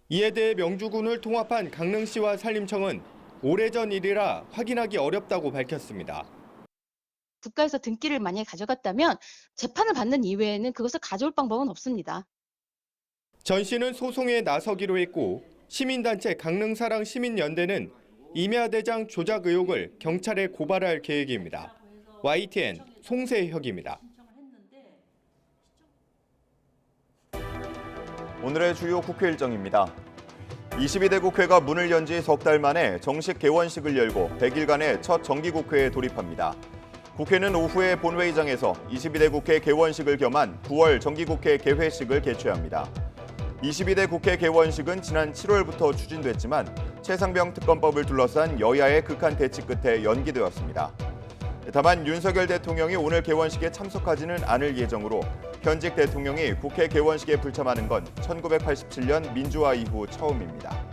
이에 대해 명주군을 통합한 강릉시와 산림청은 오래전 일이라 확인하기 어렵다고 밝혔습니다. 국가에서 등기를 만약에 가져갔다면 재판을 받는 이외에는 그것을 가져올 방법은 없습니다. 전 씨는 소송에 나서기로 했고 시민단체 강릉사랑 시민연대는 임야대장 조작 의혹을 경찰에 고발할 계획입니다. YTN 송세혁입니다. 오늘의 주요 국회 일정입니다. 22대 국회가 문을 연 지 석 달 만에 정식 개원식을 열고 100일간의 첫 정기국회에 돌입합니다. 국회는 오후에 본회의장에서 22대 국회 개원식을 겸한 9월 정기국회 개회식을 개최합니다. 22대 국회 개원식은 지난 7월부터 추진됐지만 최상병 특검법을 둘러싼 여야의 극한 대치 끝에 연기되었습니다. 다만 윤석열 대통령이 오늘 개원식에 참석하지는 않을 예정으로 현직 대통령이 국회 개원식에 불참하는 건 1987년 민주화 이후 처음입니다.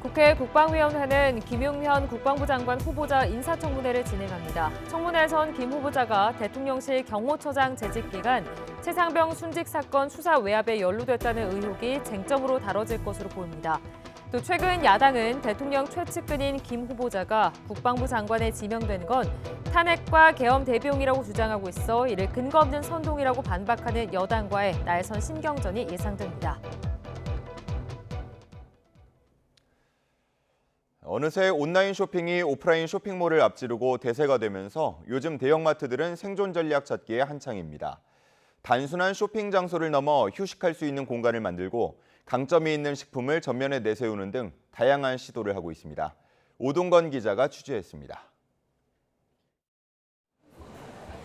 국회 국방위원회는 김용현 국방부 장관 후보자 인사청문회를 진행합니다. 청문회에선 김 후보자가 대통령실 경호처장 재직 기간 최상병 순직 사건 수사 외압에 연루됐다는 의혹이 쟁점으로 다뤄질 것으로 보입니다. 또 최근 야당은 대통령 최측근인 김 후보자가 국방부 장관에 지명된 건 탄핵과 계엄 대비용이라고 주장하고 있어 이를 근거 없는 선동이라고 반박하는 여당과의 날선 신경전이 예상됩니다. 어느새 온라인 쇼핑이 오프라인 쇼핑몰을 앞지르고 대세가 되면서 요즘 대형마트들은 생존 전략 찾기에 한창입니다. 단순한 쇼핑 장소를 넘어 휴식할 수 있는 공간을 만들고 강점이 있는 식품을 전면에 내세우는 등 다양한 시도를 하고 있습니다. 오동건 기자가 취재했습니다.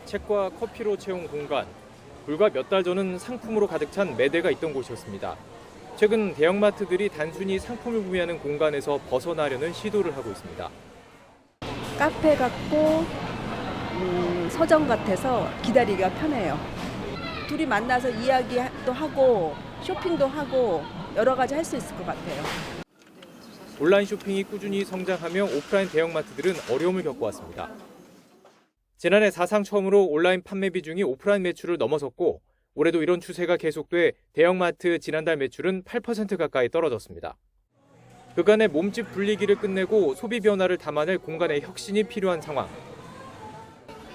책과 커피로 채운 공간. 불과 몇 달 전은 상품으로 가득 찬 매대가 있던 곳이었습니다. 최근 대형마트들이 단순히 상품을 구매하는 공간에서 벗어나려는 시도를 하고 있습니다. 카페 같고 서점 같아서 기다리기가 편해요. 둘이 만나서 이야기도 하고 쇼핑도 하고 여러 가지 할 수 있을 것 같아요. 온라인 쇼핑이 꾸준히 성장하며 오프라인 대형마트들은 어려움을 겪어왔습니다. 지난해 사상 처음으로 온라인 판매 비중이 오프라인 매출을 넘어섰고 올해도 이런 추세가 계속돼 대형마트 지난달 매출은 8% 가까이 떨어졌습니다. 그간의 몸집 분리기를 끝내고 소비 변화를 담아낼 공간의 혁신이 필요한 상황.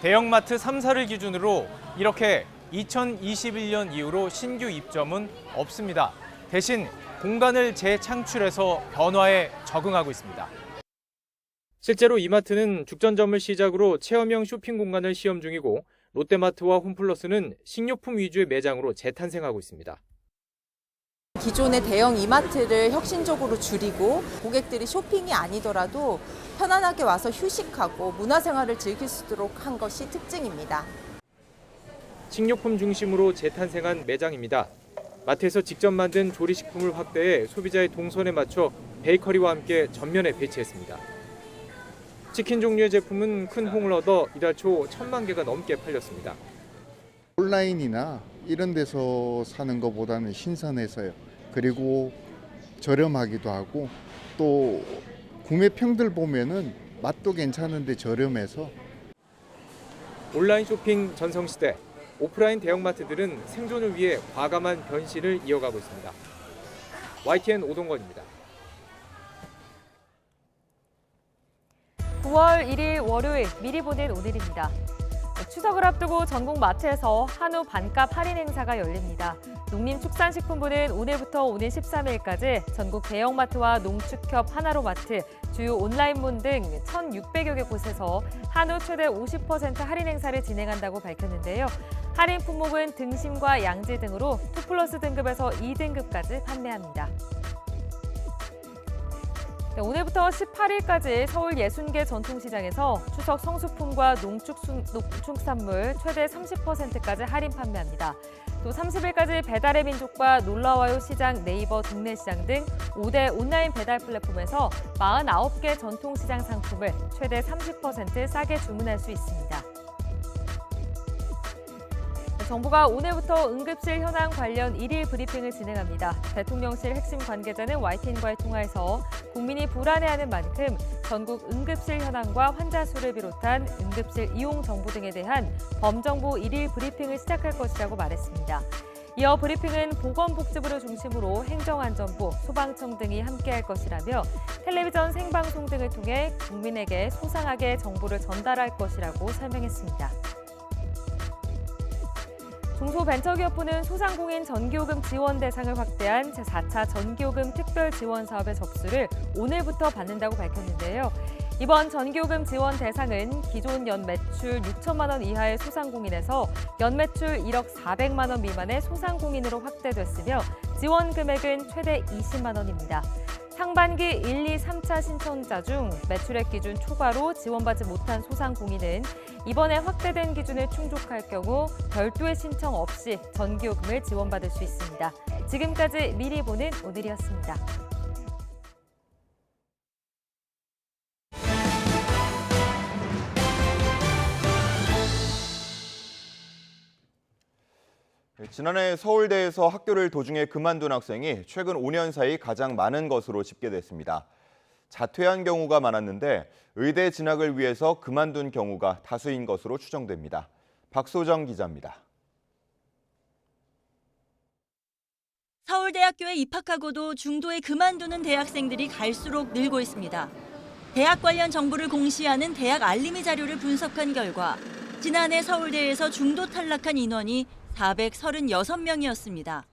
대형마트 3사를 기준으로 이렇게 2021년 이후로 신규 입점은 없습니다. 대신 공간을 재창출해서 변화에 적응하고 있습니다. 실제로 이마트는 죽전점을 시작으로 체험형 쇼핑 공간을 시험 중이고 롯데마트와 홈플러스는 식료품 위주의 매장으로 재탄생하고 있습니다. 기존의 대형 이마트를 혁신적으로 줄이고 고객들이 쇼핑이 아니더라도 편안하게 와서 휴식하고 문화생활을 즐길 수 있도록 한 것이 특징입니다. 식료품 중심으로 재탄생한 매장입니다. 마트에서 직접 만든 조리식품을 확대해 소비자의 동선에 맞춰 베이커리와 함께 전면에 배치했습니다. 치킨 종류의 제품은 큰 호응을 얻어 이달 초 1,000만 개가 넘게 팔렸습니다. 온라인이나 이런 데서 사는 것보다는 신선해서요. 그리고 저렴하기도 하고 또 구매평들 보면은 맛도 괜찮은데 저렴해서. 온라인 쇼핑 전성시대, 오프라인 대형마트들은 생존을 위해 과감한 변신을 이어가고 있습니다. YTN 오동건입니다. 9월 1일 월요일 미리 보는 오늘입니다. 추석을 앞두고 전국 마트에서 한우 반값 할인 행사가 열립니다. 농림축산식품부는 오늘부터 오는 13일까지 전국 대형마트와 농축협 하나로마트, 주요 온라인문 등 1,600여 개 곳에서 한우 최대 50% 할인 행사를 진행한다고 밝혔는데요. 할인 품목은 등심과 양지 등으로 2플러스 등급에서 2등급까지 판매합니다. 오늘부터 18일까지 서울 60개 전통시장에서 추석 성수품과 농축산물 최대 30%까지 할인 판매합니다. 또 30일까지 배달의 민족과 놀러와요 시장, 네이버 동네시장 등 5대 온라인 배달 플랫폼에서 49개 전통시장 상품을 최대 30% 싸게 주문할 수 있습니다. 정부가 오늘부터 응급실 현황 관련 1일 브리핑을 진행합니다. 대통령실 핵심 관계자는 YTN과의 통화에서 국민이 불안해하는 만큼 전국 응급실 현황과 환자 수를 비롯한 응급실 이용 정보 등에 대한 범정부 1일 브리핑을 시작할 것이라고 말했습니다. 이어 브리핑은 보건복지부를 중심으로 행정안전부, 소방청 등이 함께할 것이라며 텔레비전 생방송 등을 통해 국민에게 소상하게 정보를 전달할 것이라고 설명했습니다. 중소벤처기업부는 소상공인 전기요금 지원 대상을 확대한 제4차 전기요금 특별지원사업의 접수를 오늘부터 받는다고 밝혔는데요. 이번 전기요금 지원 대상은 기존 연 매출 6천만 원 이하의 소상공인에서 연 매출 1억 400만 원 미만의 소상공인으로 확대됐으며 지원 금액은 최대 20만 원입니다. 상반기 1, 2, 3차 신청자 중 매출액 기준 초과로 지원받지 못한 소상공인은 이번에 확대된 기준을 충족할 경우 별도의 신청 없이 전기요금을 지원받을 수 있습니다. 지금까지 미리 보는 오늘이었습니다. 지난해 서울대에서 학교를 도중에 그만둔 학생이 최근 5년 사이 가장 많은 것으로 집계됐습니다. 자퇴한 경우가 많았는데 의대 진학을 위해서 그만둔 경우가 다수인 것으로 추정됩니다. 박소정 기자입니다. 서울대학교에 입학하고도 중도에 그만두는 대학생들이 갈수록 늘고 있습니다. 대학 관련 정보를 공시하는 대학 알림이 자료를 분석한 결과 지난해 서울대에서 중도 탈락한 인원이 436명이었습니다.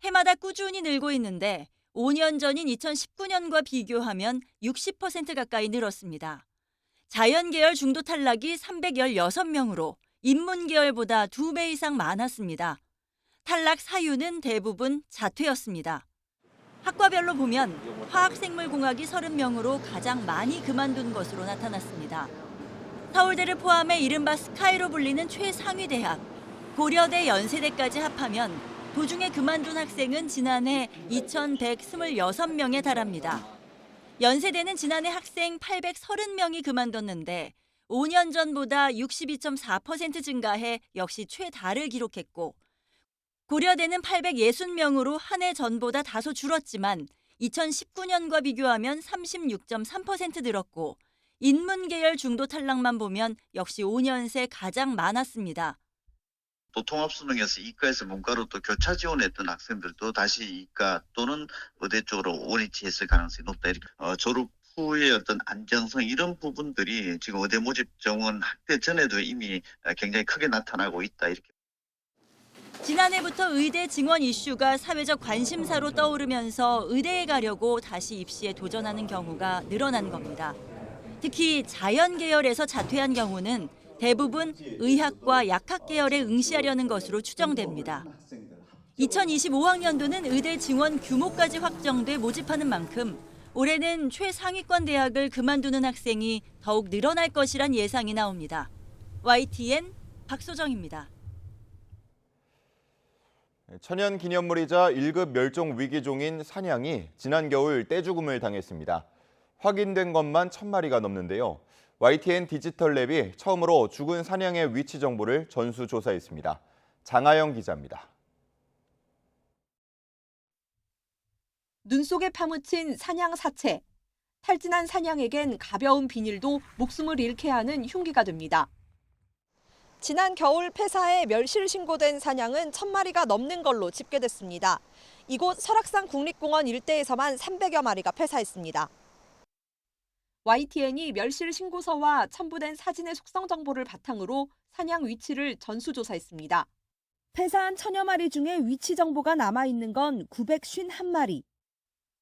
해마다 꾸준히 늘고 있는데 5년 전인 2019년과 비교하면 60% 가까이 늘었습니다. 자연계열 중도 탈락이 316명으로 인문계열보다 2배 이상 많았습니다. 탈락 사유는 대부분 자퇴였습니다. 학과별로 보면 화학생물공학이 30명으로 가장 많이 그만둔 것으로 나타났습니다. 서울대를 포함해 이른바 스카이로 불리는 최상위 대학, 고려대, 연세대까지 합하면 도중에 그만둔 학생은 지난해 2,126명에 달합니다. 연세대는 지난해 학생 830명이 그만뒀는데 5년 전보다 62.4% 증가해 역시 최다를 기록했고 고려대는 860명으로 한 해 전보다 다소 줄었지만 2019년과 비교하면 36.3% 늘었고 인문계열 중도 탈락만 보면 역시 5년 새 가장 많았습니다. 또 통합수능에서 이과에서 문과로 또 교차 지원했던 학생들도 다시 이과 또는 의대 쪽으로 원위치했을 가능성이 높다. 이렇게 졸업 후의 어떤 안정성 이런 부분들이 지금 의대 모집 정원 확대 전에도 이미 굉장히 크게 나타나고 있다. 이렇게. 지난해부터 의대 증원 이슈가 사회적 관심사로 떠오르면서 의대에 가려고 다시 입시에 도전하는 경우가 늘어난 겁니다. 특히 자연 계열에서 자퇴한 경우는 대부분 의학과 약학 계열에 응시하려는 것으로 추정됩니다. 2025학년도는 의대 증원 규모까지 확정돼 모집하는 만큼 올해는 최상위권 대학을 그만두는 학생이 더욱 늘어날 것이란 예상이 나옵니다. YTN 박소정입니다. 천연 기념물이자 1급 멸종 위기종인 사냥이 지난 겨울 떼죽음을 당했습니다. 확인된 것만 1000마리가 넘는데요. YTN 디지털랩이 처음으로 죽은 사냥의 위치 정보를 전수조사했습니다. 장하영 기자입니다. 눈 속에 파묻힌 사냥 사체. 탈진한 사냥에겐 가벼운 비닐도 목숨을 잃게 하는 흉기가 됩니다. 지난 겨울 폐사에 멸실 신고된 사냥은 1000마리가 넘는 걸로 집계됐습니다. 이곳 설악산 국립공원 일대에서만 300여 마리가 폐사했습니다. YTN이 멸실 신고서와 첨부된 사진의 속성 정보를 바탕으로 사냥 위치를 전수조사했습니다. 폐사한 1000여 마리 중에 위치 정보가 남아있는 건 951마리.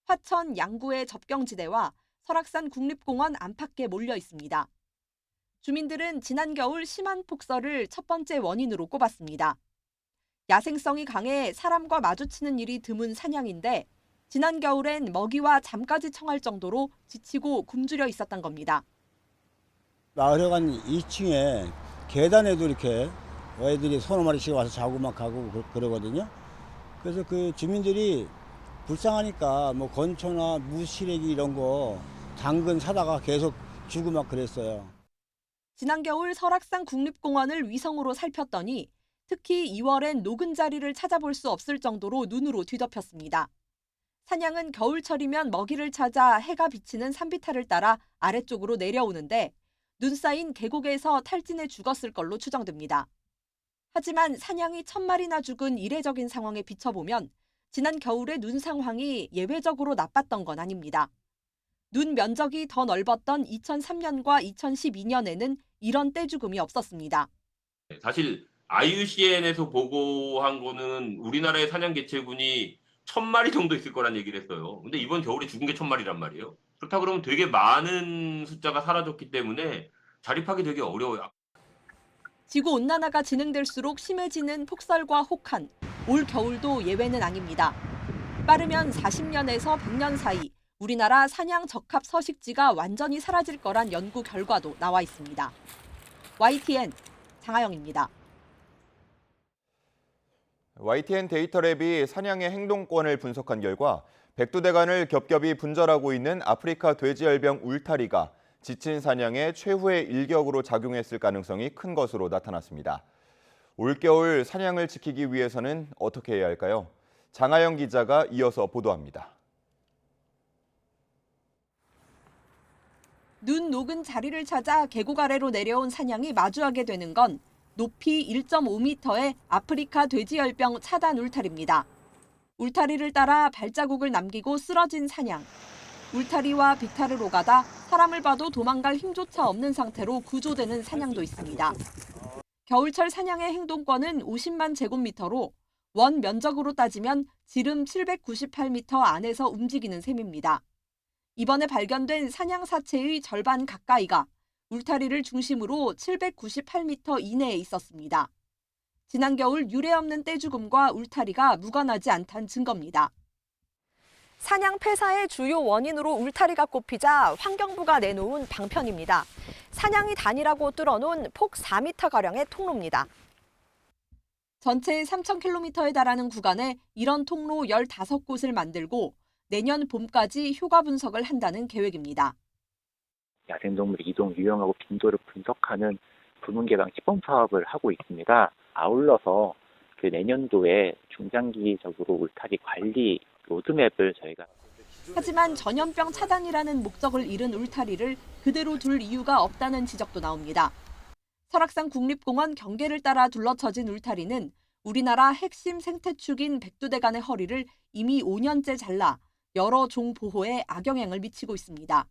화천 양구의 접경지대와 설악산 국립공원 안팎에 몰려 있습니다. 주민들은 지난 겨울 심한 폭설을 첫 번째 원인으로 꼽았습니다. 야생성이 강해 사람과 마주치는 일이 드문 사냥인데 지난 겨울엔 먹이와 잠까지 청할 정도로 지치고 굶주려 있었던 겁니다. 마을에 간 2층에 계단에도 이렇게 애들이 서너 마리씩 와서 자고 막 가고 그러거든요. 그래서 그 주민들이 불쌍하니까 뭐 건초나 무시래기 이런 거 당근 사다가 계속 주고 막 그랬어요. 지난 겨울 설악산 국립공원을 위성으로 살폈더니 특히 2월엔 녹은 자리를 찾아볼 수 없을 정도로 눈으로 뒤덮였습니다. 사냥은 겨울철이면 먹이를 찾아 해가 비치는 산비탈을 따라 아래쪽으로 내려오는데 눈 쌓인 계곡에서 탈진해 죽었을 걸로 추정됩니다. 하지만 사냥이 1000마리나 죽은 이례적인 상황에 비춰보면 지난 겨울의 눈 상황이 예외적으로 나빴던 건 아닙니다. 눈 면적이 더 넓었던 2003년과 2012년에는 이런 떼죽음이 없었습니다. 사실 IUCN에서 보고한 거는 우리나라의 사냥 개체군이 1000마리 정도 있을 거란 얘기를 했어요. 근데 이번 겨울에 죽은 게 1000마리란 말이에요. 그렇다 그러면 되게 많은 숫자가 사라졌기 때문에 자립하기 되게 어려워요. 지구온난화가 진행될수록 심해지는 폭설과 혹한, 올 겨울도 예외는 아닙니다. 빠르면 40년에서 100년 사이 우리나라 사냥 적합 서식지가 완전히 사라질 거란 연구 결과도 나와 있습니다. YTN 장하영입니다. YTN 데이터랩이 사냥의 행동권을 분석한 결과 백두대간을 겹겹이 분절하고 있는 아프리카 돼지열병 울타리가 지친 사냥에 최후의 일격으로 작용했을 가능성이 큰 것으로 나타났습니다. 올겨울 사냥을 지키기 위해서는 어떻게 해야 할까요? 장하영 기자가 이어서 보도합니다. 눈 녹은 자리를 찾아 계곡 아래로 내려온 사냥이 마주하게 되는 건 높이 1.5m의 아프리카 돼지열병 차단 울타리입니다. 울타리를 따라 발자국을 남기고 쓰러진 사냥. 울타리와 빅타를 오가다 사람을 봐도 도망갈 힘조차 없는 상태로 구조되는 사냥도 있습니다. 겨울철 사냥의 행동권은 50만 제곱미터로 원 면적으로 따지면 지름 798m 안에서 움직이는 셈입니다. 이번에 발견된 사냥 사체의 절반 가까이가 울타리를 중심으로 798m 이내에 있었습니다. 지난 겨울 유례없는 떼죽음과 울타리가 무관하지 않다는 증거입니다. 사냥 폐사의 주요 원인으로 울타리가 꼽히자 환경부가 내놓은 방편입니다. 사냥이 단일하고 뚫어놓은 폭 4m가량의 통로입니다. 전체 3,000km에 달하는 구간에 이런 통로 15곳을 만들고 내년 봄까지 효과 분석을 한다는 계획입니다. 야생동물의 이동 유형하고 빈도를 분석하는 부문 개방 시범 사업을 하고 있습니다. 아울러서 그 내년도에 중장기적으로 울타리 관리 로드맵을 저희가. 하지만 전염병 차단이라는 목적을 잃은 울타리를 그대로 둘 이유가 없다는 지적도 나옵니다. 설악산 국립공원 경계를 따라 둘러쳐진 울타리는 우리나라 핵심 생태축인 백두대간의 허리를 이미 5년째 잘라 여러 종 보호에 악영향을 미치고 있습니다.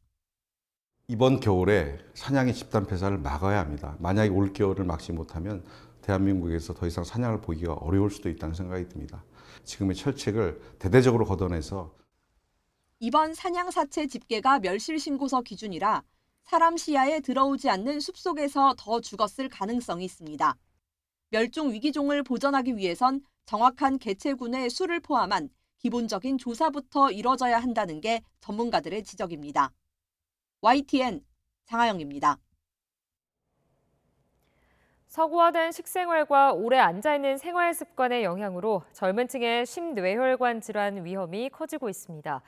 이번 겨울에 사냥의 집단 폐사를 막아야 합니다. 만약에 올겨울을 막지 못하면 대한민국에서 더 이상 사냥을 보기가 어려울 수도 있다는 생각이 듭니다. 지금의 철책을 대대적으로 걷어내서 이번 사냥 사체 집계가 멸실 신고서 기준이라 사람 시야에 들어오지 않는 숲속에서 더 죽었을 가능성이 있습니다. 멸종 위기종을 보전하기 위해선 정확한 개체군의 수를 포함한 기본적인 조사부터 이뤄져야 한다는 게 전문가들의 지적입니다. YTN 장하영입니다. 서구화된 식생활과 오래 앉아있는 생활 습관의 영향으로 젊은 층의 심뇌혈관 질환 위험이 커지고 있습니다.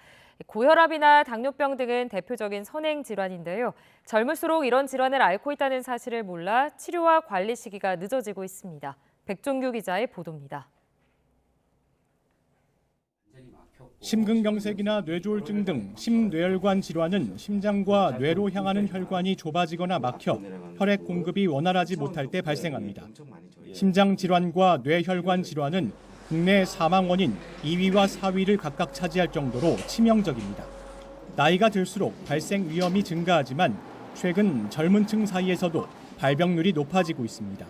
고혈압이나 당뇨병 등은 대표적인 선행 질환인데요. 젊을수록 이런 질환을 앓고 있다는 사실을 몰라 치료와 관리 시기가 늦어지고 있습니다. 백종규 기자의 보도입니다. 심근경색이나 뇌졸중 등 심뇌혈관 질환은 심장과 뇌로 향하는 혈관이 좁아지거나 막혀 혈액 공급이 원활하지 못할 때 발생합니다. 심장 질환과 뇌혈관 질환은 국내 사망 원인 2위와 4위를 각각 차지할 정도로 치명적입니다. 나이가 들수록 발생 위험이 증가하지만 최근 젊은 층 사이에서도 발병률이 높아지고 있습니다.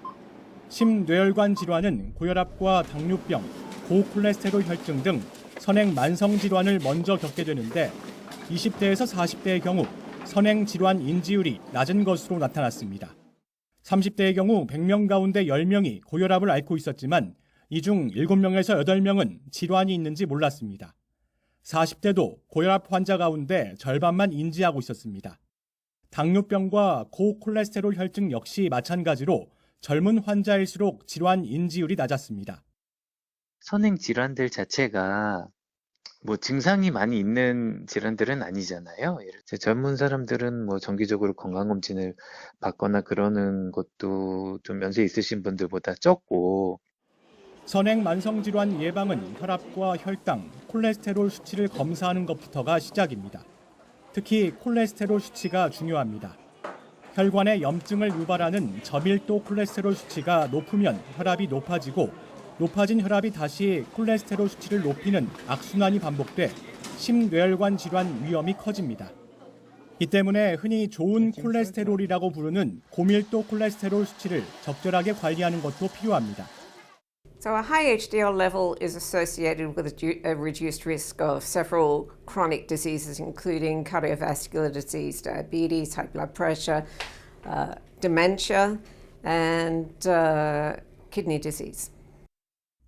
심뇌혈관 질환은 고혈압과 당뇨병, 고콜레스테롤 혈증 등 선행 만성 질환을 먼저 겪게 되는데 20대에서 40대의 경우 선행 질환 인지율이 낮은 것으로 나타났습니다. 30대의 경우 100명 가운데 10명이 고혈압을 앓고 있었지만 이 중 7명에서 8명은 질환이 있는지 몰랐습니다. 40대도 고혈압 환자 가운데 절반만 인지하고 있었습니다. 당뇨병과 고콜레스테롤 혈증 역시 마찬가지로 젊은 환자일수록 질환 인지율이 낮았습니다. 선행 질환들 자체가 뭐 증상이 많이 있는 질환들은 아니잖아요. 젊은 사람들은 뭐 정기적으로 건강검진을 받거나 그러는 것도 좀 연세 있으신 분들보다 적고. 선행 만성 질환 예방은 혈압과 혈당, 콜레스테롤 수치를 검사하는 것부터가 시작입니다. 특히 콜레스테롤 수치가 중요합니다. 혈관에 염증을 유발하는 저밀도 콜레스테롤 수치가 높으면 혈압이 높아지고 높아진 혈압이 다시 콜레스테롤 수치를 높이는 악순환이 반복돼 심뇌혈관 질환 위험이 커집니다. 이 때문에 흔히 좋은 콜레스테롤이라고 부르는 고밀도 콜레스테롤 수치를 적절하게 관리하는 것도 필요합니다. So a high HDL level is associated with a reduced risk of several chronic diseases, including cardiovascular disease, diabetes, high blood pressure, dementia, and kidney disease.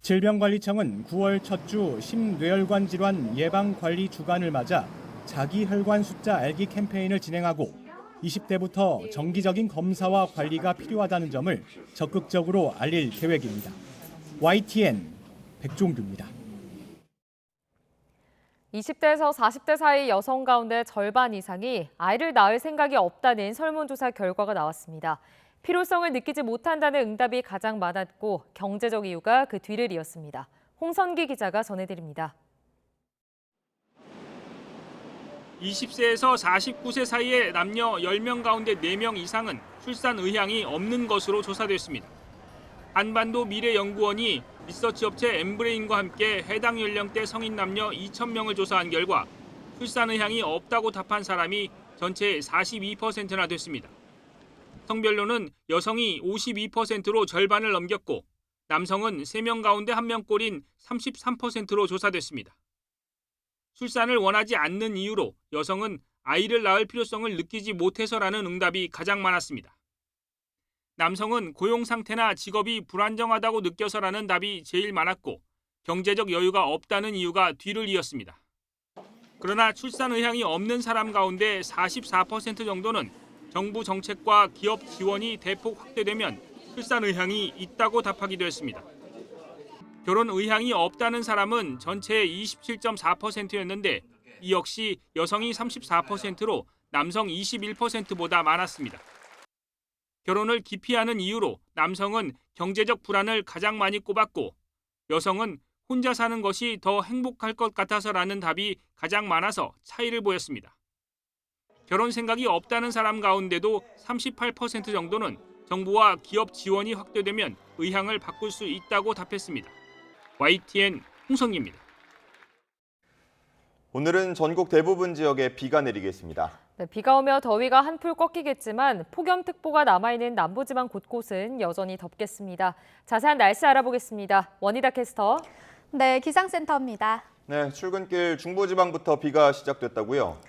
질병관리청은 9월 첫 주 심뇌혈관 질환 예방관리 주간을 맞아 자기혈관 숫자 알기 캠페인을 진행하고 20대부터 정기적인 검사와 관리가 필요하다는 점을 적극적으로 알릴 계획입니다. YTN 백종규입니다. 20대에서 40대 사이 여성 가운데 절반 이상이 아이를 낳을 생각이 없다는 설문조사 결과가 나왔습니다. 필요성을 느끼지 못한다는 응답이 가장 많았고 경제적 이유가 그 뒤를 이었습니다. 홍선기 기자가 전해드립니다. 20세에서 49세 사이의 남녀 10명 가운데 4명 이상은 출산 의향이 없는 것으로 조사됐습니다. 한반도 미래연구원이 리서치 업체 엠브레인과 함께 해당 연령대 성인 남녀 2,000명을 조사한 결과 출산 의향이 없다고 답한 사람이 전체의 42%나 됐습니다. 성별로는 여성이 52%로 절반을 넘겼고 남성은 3명 가운데 1명꼴인 33%로 조사됐습니다. 출산을 원하지 않는 이유로 여성은 아이를 낳을 필요성을 느끼지 못해서라는 응답이 가장 많았습니다. 남성은 고용 상태나 직업이 불안정하다고 느껴서라는 답이 제일 많았고 경제적 여유가 없다는 이유가 뒤를 이었습니다. 그러나 출산 의향이 없는 사람 가운데 44% 정도는 정부 정책과 기업 지원이 대폭 확대되면 출산 의향이 있다고 답하기도 했습니다. 결혼 의향이 없다는 사람은 전체의 27.4%였는데 이 역시 여성이 34%로 남성 21%보다 많았습니다. 결혼을 기피하는 이유로 남성은 경제적 불안을 가장 많이 꼽았고 여성은 혼자 사는 것이 더 행복할 것 같아서라는 답이 가장 많아서 차이를 보였습니다. 결혼 생각이 없다는 사람 가운데도 38% 정도는 정부와 기업 지원이 확대되면 의향을 바꿀 수 있다고 답했습니다. YTN 홍성기입니다. 오늘은 전국 대부분 지역에 비가 내리겠습니다. 네, 비가 오며 더위가 한풀 꺾이겠지만 폭염특보가 남아있는 남부지방 곳곳은 여전히 덥겠습니다. 자세한 날씨 알아보겠습니다. 원희다 캐스터. 네, 기상센터입니다. 네, 출근길 중부지방부터 비가 시작됐다고요?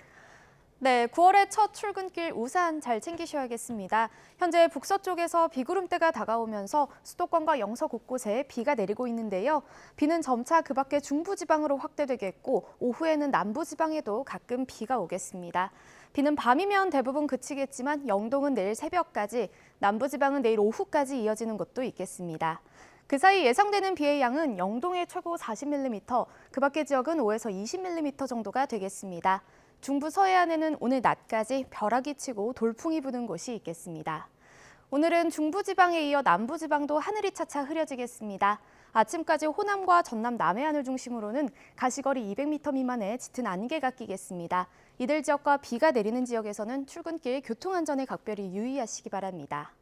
네, 9월의 첫 출근길 우산 잘 챙기셔야겠습니다. 현재 북서쪽에서 비구름대가 다가오면서 수도권과 영서 곳곳에 비가 내리고 있는데요. 비는 점차 그 밖에 중부지방으로 확대되겠고 오후에는 남부지방에도 가끔 비가 오겠습니다. 비는 밤이면 대부분 그치겠지만 영동은 내일 새벽까지, 남부지방은 내일 오후까지 이어지는 곳도 있겠습니다. 그 사이 예상되는 비의 양은 영동에 최고 40mm, 그 밖의 지역은 5에서 20mm 정도가 되겠습니다. 중부 서해안에는 오늘 낮까지 벼락이 치고 돌풍이 부는 곳이 있겠습니다. 오늘은 중부지방에 이어 남부지방도 하늘이 차차 흐려지겠습니다. 아침까지 호남과 전남 남해안을 중심으로는 가시거리 200m 미만의 짙은 안개가 끼겠습니다. 이들 지역과 비가 내리는 지역에서는 출근길 교통안전에 각별히 유의하시기 바랍니다.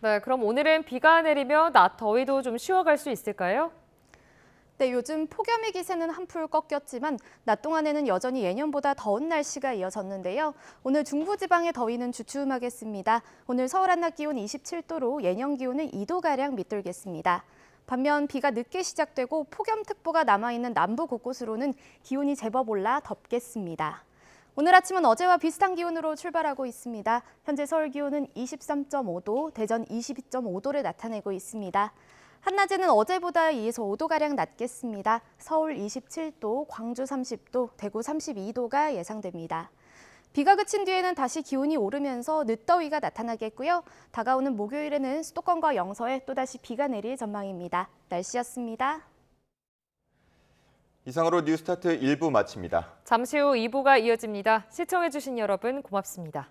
네, 그럼 오늘은 비가 내리며 낮 더위도 좀 쉬어갈 수 있을까요? 네, 요즘 폭염의 기세는 한풀 꺾였지만 낮 동안에는 여전히 예년보다 더운 날씨가 이어졌는데요. 오늘 중부지방의 더위는 주춤하겠습니다. 오늘 서울 한낮 기온 27도로 예년 기온은 2도가량 밑돌겠습니다. 반면 비가 늦게 시작되고 폭염특보가 남아있는 남부 곳곳으로는 기온이 제법 올라 덥겠습니다. 오늘 아침은 어제와 비슷한 기온으로 출발하고 있습니다. 현재 서울 기온은 23.5도, 대전 22.5도를 나타내고 있습니다. 한낮에는 어제보다 2에서 5도가량 낮겠습니다. 서울 27도, 광주 30도, 대구 32도가 예상됩니다. 비가 그친 뒤에는 다시 기온이 오르면서 늦더위가 나타나겠고요. 다가오는 목요일에는 수도권과 영서에 또다시 비가 내릴 전망입니다. 날씨였습니다. 이상으로 뉴스타트 1부 마칩니다. 잠시 후 2부가 이어집니다. 시청해주신 여러분 고맙습니다.